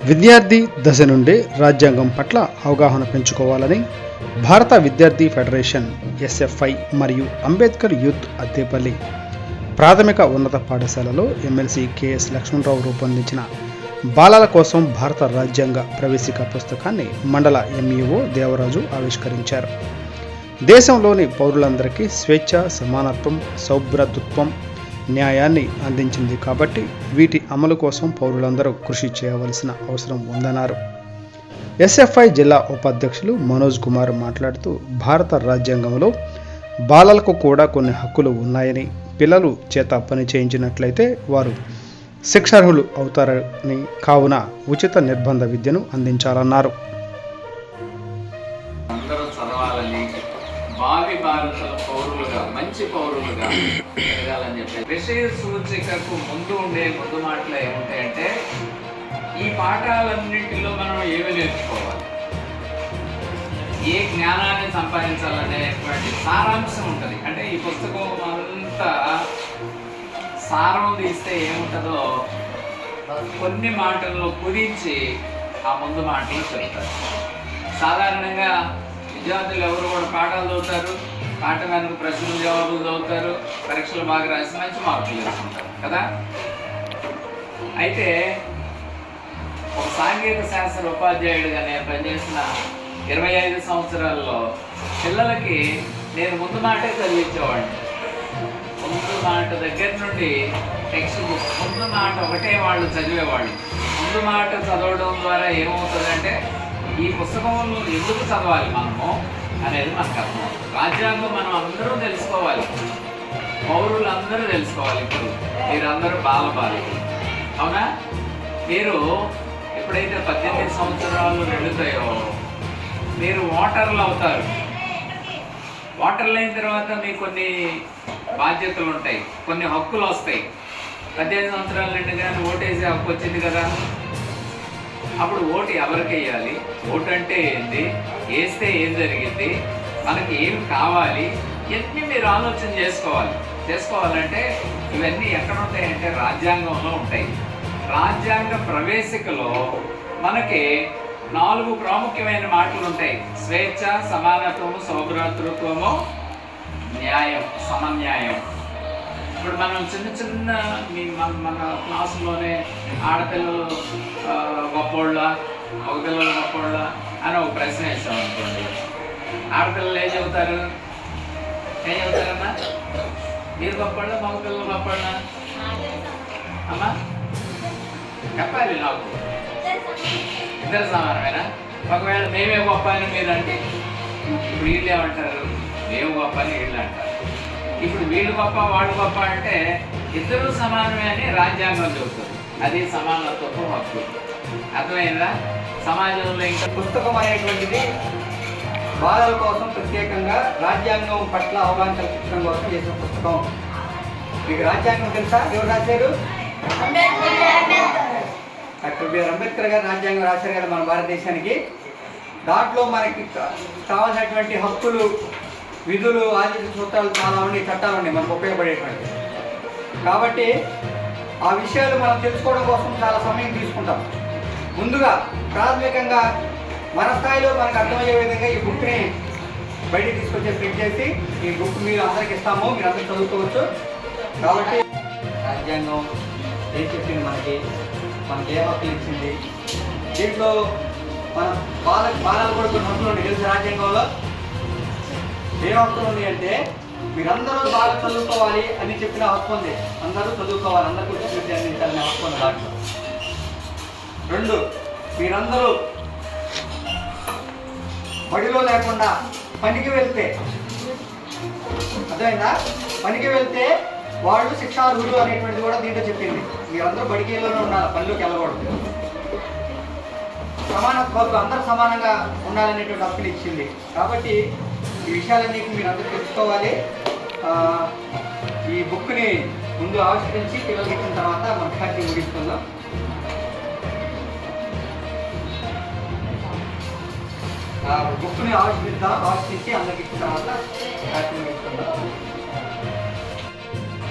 విద్యార్థి దశ నుండి రాజ్యాంగం పట్ల అవగాహన పెంచుకోవాలని భారత విద్యార్థి ఫెడరేషన్ ఎస్ఎఫ్ఐ మరియు అంబేద్కర్ యూత్ అద్దేపల్లి ప్రాథమిక ఉన్నత పాఠశాలలో ఎమ్మెల్సీ కెఎస్ లక్ష్మణరావు రూపొందించిన బాలల కోసం భారత రాజ్యాంగ ప్రవేశిక పుస్తకాన్ని మండల ఎంఈఓ దేవరాజు ఆవిష్కరించారు. దేశంలోని పౌరులందరికీ స్వేచ్ఛ, సమానత్వం, సౌభ్రతత్వం, న్యాయాన్ని అందించింది కాబట్టి వీటి అమలు కోసం పౌరులందరూ కృషి చేయవలసిన అవసరం ఉందన్నారు. ఎస్ఎఫ్ఐ జిల్లా ఉపాధ్యక్షులు మనోజ్ కుమార్ మాట్లాడుతూ భారత రాజ్యాంగంలో బాలలకు కూడా కొన్ని హక్కులు ఉన్నాయని, పిల్లలు చేత పని చేయించినట్లయితే వారు శిక్షార్హులు అవుతారని, కావున ఉచిత నిర్బంధ విద్యను అందించాలన్నారు. భావి భారత పౌరులుగా, మంచి పౌరులుగా ఎదగాలని చెప్పి విషయ సూచికకు ముందు మాటలు ఏముంటాయంటే, ఈ పాఠాలన్నింటిలో మనం ఏమి నేర్చుకోవాలి, ఏ జ్ఞానాన్ని సంపాదించాలనేటువంటి సారాంశం ఉంటుంది. అంటే ఈ పుస్తకం అంతా సారం తీస్తే ఏముంటుందో కొన్ని మాటల్లో కుదించి ఆ ముందు మాటలు చెప్తారు. సాధారణంగా విద్యార్థులు ఎవరు కూడా పాఠాలు చదువుతారు, పాఠం వెనుక ప్రశ్నలు జవాబులు చదువుతారు, పరీక్షలు బాగా రాసి మంచి మార్కులు తెచ్చుకుంటారు కదా. అయితే ఒక సాంఘిక శాస్త్ర ఉపాధ్యాయుడిగా నేను పనిచేసిన 25 సంవత్సరాల్లో పిల్లలకి నేను ముందు మాటే చదివించేవాడిని. ముందు మాట దగ్గర నుండి టెక్స్ట్ బుక్ ముందు మాట ఒకటే వాళ్ళు చదివేవాళ్ళు. ముందు మాట చదవడం ద్వారా ఏమవుతుందంటే, ఈ పుస్తకంలో ఎందుకు చదవాలి మనము అనేది మనకు అర్థమవుతుంది. రాజ్యాంగం మనం అందరూ తెలుసుకోవాలి, పౌరులందరూ తెలుసుకోవాలి. ఇప్పుడు మీరందరూ బాలబాలికలు, అవునా? మీరు ఎప్పుడైతే 18 సంవత్సరాలు నిండుతాయో మీరు ఓటర్లు అవుతారు. ఓటర్లు అయిన తర్వాత మీకు కొన్ని బాధ్యతలు ఉంటాయి, కొన్ని హక్కులు వస్తాయి. 18 సంవత్సరాలు నిండుగానే ఓటేసే హక్కు వచ్చింది కదా. అప్పుడు ఓటు ఎవరికి వేయాలి, ఓటు అంటే ఏంటి, వేస్తే ఏం జరిగింది, మనకి ఏం కావాలి, ఇవన్నీ మీరు ఆలోచన చేసుకోవాలంటే ఇవన్నీ ఎక్కడ ఉంటాయంటే రాజ్యాంగంలో ఉంటాయి. రాజ్యాంగ ప్రవేశికలో మనకి 4 ప్రాముఖ్యమైన మాటలు ఉంటాయి: స్వేచ్ఛ, సమానత్వము, సౌభ్రాతృత్వము, న్యాయం, సమన్యాయం. ఇప్పుడు మనం చిన్న మన క్లాసులోనే ఆడపిల్లలు గొప్పోళ్ళ, మగపిల్లలు గొప్పోళ్ళ అని ఒక ప్రశ్న వేసాం అనుకోండి. ఆడపిల్లలు ఏం చెబుతారమ్మా? మీరు గొప్పోళ్ళ, మగపిల్లలు గొప్పోళ్ళ అమ్మా చెప్పాలి. నాకు ఇద్దరు సమానమేనా? ఒకవేళ మేమే గొప్ప అని మీరంటే ఇప్పుడు వీళ్ళు ఏమంటారు? మేము గొప్ప అని వీళ్ళు అంటారు. ఇప్పుడు వీళ్ళు గొప్ప, వాడు గొప్ప అంటే ఇద్దరు సమానమే అని రాజ్యాంగం చెబుతుంది. అది సమానత్వపు హక్కు. అర్థమైందా? సమాజంలో ఇంకా పుస్తకం అనేటువంటిది బాలల కోసం ప్రత్యేకంగా రాజ్యాంగం పట్ల అవగాహన కల్పించడం కోసం చేసిన పుస్తకం. మీకు రాజ్యాంగం తెలుసా? ఎవరు రాశారు? డాక్టర్ బిఆర్ అంబేద్కర్ గారు రాజ్యాంగం రాశారు కదా మన భారతదేశానికి. దాంట్లో మనకి కావాల్సినటువంటి హక్కులు, విధులు, ఆర్థిక సూత్రాలు చాలా ఉన్నాయి, చట్టాలు ఉన్నాయి మనకు ఉపయోగపడేటువంటి. కాబట్టి ఆ విషయాలు మనం తెలుసుకోవడం కోసం చాలా సమయం తీసుకుంటాం. ముందుగా ప్రాథమికంగా మన స్థాయిలో మనకు అర్థమయ్యే విధంగా ఈ బుక్ని బయటికి తీసుకొచ్చి ప్రింట్ చేసి ఈ బుక్ మీరు అందరికి ఇస్తాము, మీరు అందరికి చదువుకోవచ్చు. కాబట్టి రాజ్యాంగం ఏం చెప్పింది, మనకి ఏ హక్కులు ఇచ్చింది, దీంట్లో మన బాలలు కూడా కొన్ని హక్కులు ఉన్నాయి తెలుసు. రాజ్యాంగంలో ఏ హక్కులు ఉంది అంటే, మీరందరూ బాగా చదువుకోవాలి అని చెప్పిన హక్కు ఉంది. అందరూ చదువుకోవాలి, అందరికీ ఉచిత విద్య అందించాలనే హక్కు ఉంది దాంట్లో. 2, మీరందరూ బడిలో లేకుండా పనికి వెళ్తే, అర్థమైందా? పనికి వెళ్తే వాళ్ళు శిక్షార్హులు అనేటువంటిది కూడా దీంట్లో చెప్పింది. మీరందరూ బడికేలోనే ఉండాలి, పనిలోకి వెళ్ళకూడదు. సమానత్వాలు అందరూ సమానంగా ఉండాలనేటువంటి హక్కులు ఇచ్చింది. కాబట్టి ఈ విషయాలన్నీ మీరు అందరూ తెలుసుకోవాలి. ఈ బుక్ని ముందు ఆవిష్కరించి పిల్లలకి ఇచ్చిన తర్వాత మన విద్యార్థి ముగిస్తుందాం. బుక్ని ఆవిష్కరించి అందరికి ఇచ్చిన తర్వాత విద్యార్థి ముగిస్తుందాం.